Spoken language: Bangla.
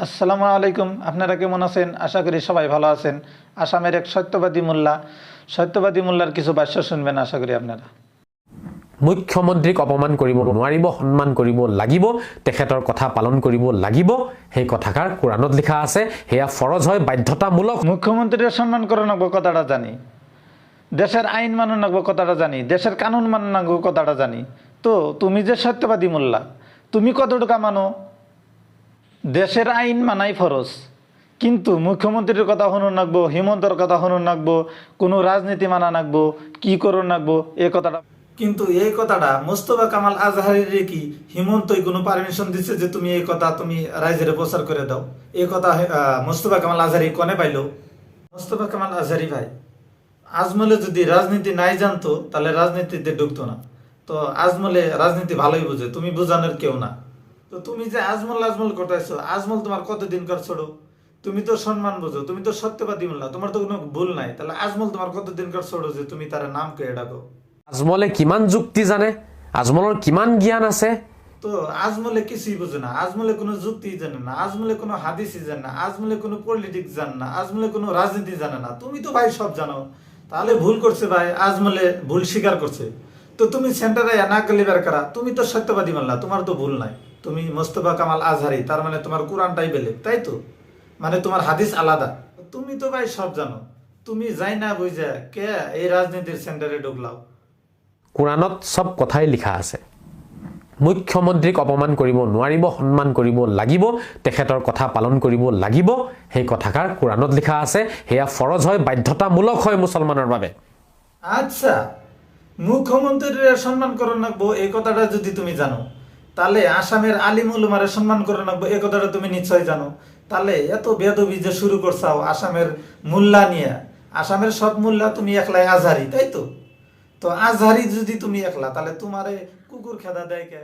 আসসালামু আলাইকুম। আপনারা কেমন আছেন? আশা করি সবাই ভালো আছেন। আসামের এক সত্যবাদী মোল্লার কিছু ভাষ্য শুনবেন আশা করি আপনারা। মুখ্যমন্ত্ৰীক অপমান কৰিব নোৱাৰিব, সন্মান কৰিব লাগিব, তেখেতৰ কথা পালন কৰিব লাগিব। সেই কথাষাৰ কোৰাণত লিখা আছে। সেয়া ফৰজ হয়, বাধ্যতামূলক। মুখ্যমন্ত্রীর সম্মান করে নাকবো কথাটা জানি, দেশের আইন মানো নাকবো কথাটা জানি, দেশের কানুন মানো নাকবো কথাটা জানি। তো তুমি যে সত্যবাদী মোল্লা, তুমি কতটুকু মানো? দেশের আইন মানাই ফরজ, কিন্তু মুখ্যমন্ত্রীর কথা শুনুন নাকবো, হিমন্তর কথা শুনুন নাকবো, কোনো রাজনীতি মানা নাকবো, কি করুন নাকবো এই কথাটা। কিন্তু এই কথাটা মোস্তফা কামাল আজহারির কি হিমন্তই কোনো পারমিশন দিচ্ছে যে তুমি এই কথা তুমি রাইজের প্রচার করে দাও? এই কথা মোস্তফা কামাল আজহারি কনে পাইলো? মোস্তফা কামাল আজহারি ভাই আজমলে যদি রাজনীতি নাই জানতো তাহলে রাজনীতিতে ঢুকতো না। তো আজমলে রাজনীতি ভালোই বুঝে, তুমি বুঝানোর কেউ না। তো তুমি যে আজমল করতেছো, আজমল তোমার কতদিন কার ছোড়ো? তুমি তো সম্মান বুঝো, তুমি তো সত্যবাদী মোল্লা, তোমার তো কোনো ভুল নাই। তাহলে আজমল তোমার কতদিন কার ছোড়ো যে তুমি তার নাম কে ডাকো? আজমলে কিমান যুক্তি জানে, আজমলৰ কিমান জ্ঞান আছে? তো আজমলে কিছুই বুঝে না, আজমলে কোনো যুক্তি জানে না, আজমলে কোনো হাদিসই জানে না, আজমলে কোনো পলিটিক্স জানে না, আজমলে কোনো রাজনীতি জানে না। তুমি তো ভাই সব জানো। তাহলে ভুল করছে ভাই, আজমলে ভুল স্বীকার করছে। তো তুমি সেন্টারে না গেলিবার কারা? তুমি তো সত্যবাদী মোল্লা, তোমার তো ভুল নাই। তুমি মোস্তফা কামাল আজহারি, তার মানে তোমার কোরআনটাই বেলেগ, তাই তো? মানে তোমার হাদিস আলাদা। তুমি তো ভাই সব জানো, তুমি যাই না বুঝা কে এই রাজনীতির সেন্টারে ঢুকলাও? কোৰাণত সব কথাই লিখা আছে। মুখ্যমন্ত্ৰীক অপমান কৰিব নোৱাৰিব, সন্মান কৰিব লাগিব, তেখেতৰ কথা পালন কৰিব লাগিব। সেই কথাষাৰ কোৰাণত লিখা আছে। সেয়া ফৰজ হয়, বাধ্যতামূলক হয় মুছলমানৰ বাবে। আচ্ছা, মুখ্যমন্ত্রীর সম্মান করে রাখবো এই কথাটা যদি তুমি জানো, তাহলে আসামের আলিম উলামারে সম্মান করে রাখবো এই কথাটা তুমি নিশ্চয় জানো। তাহলে এত বেদবি যে শুরু করছাও আসামের মোল্লা নিয়ে, আসামের সব মোল্লা তুমি একলাই আজহারি, তাই তো? তো আজহারি যদি তুমি একলা, তাহলে তোমারে কুকুর খেদা দেয় কে?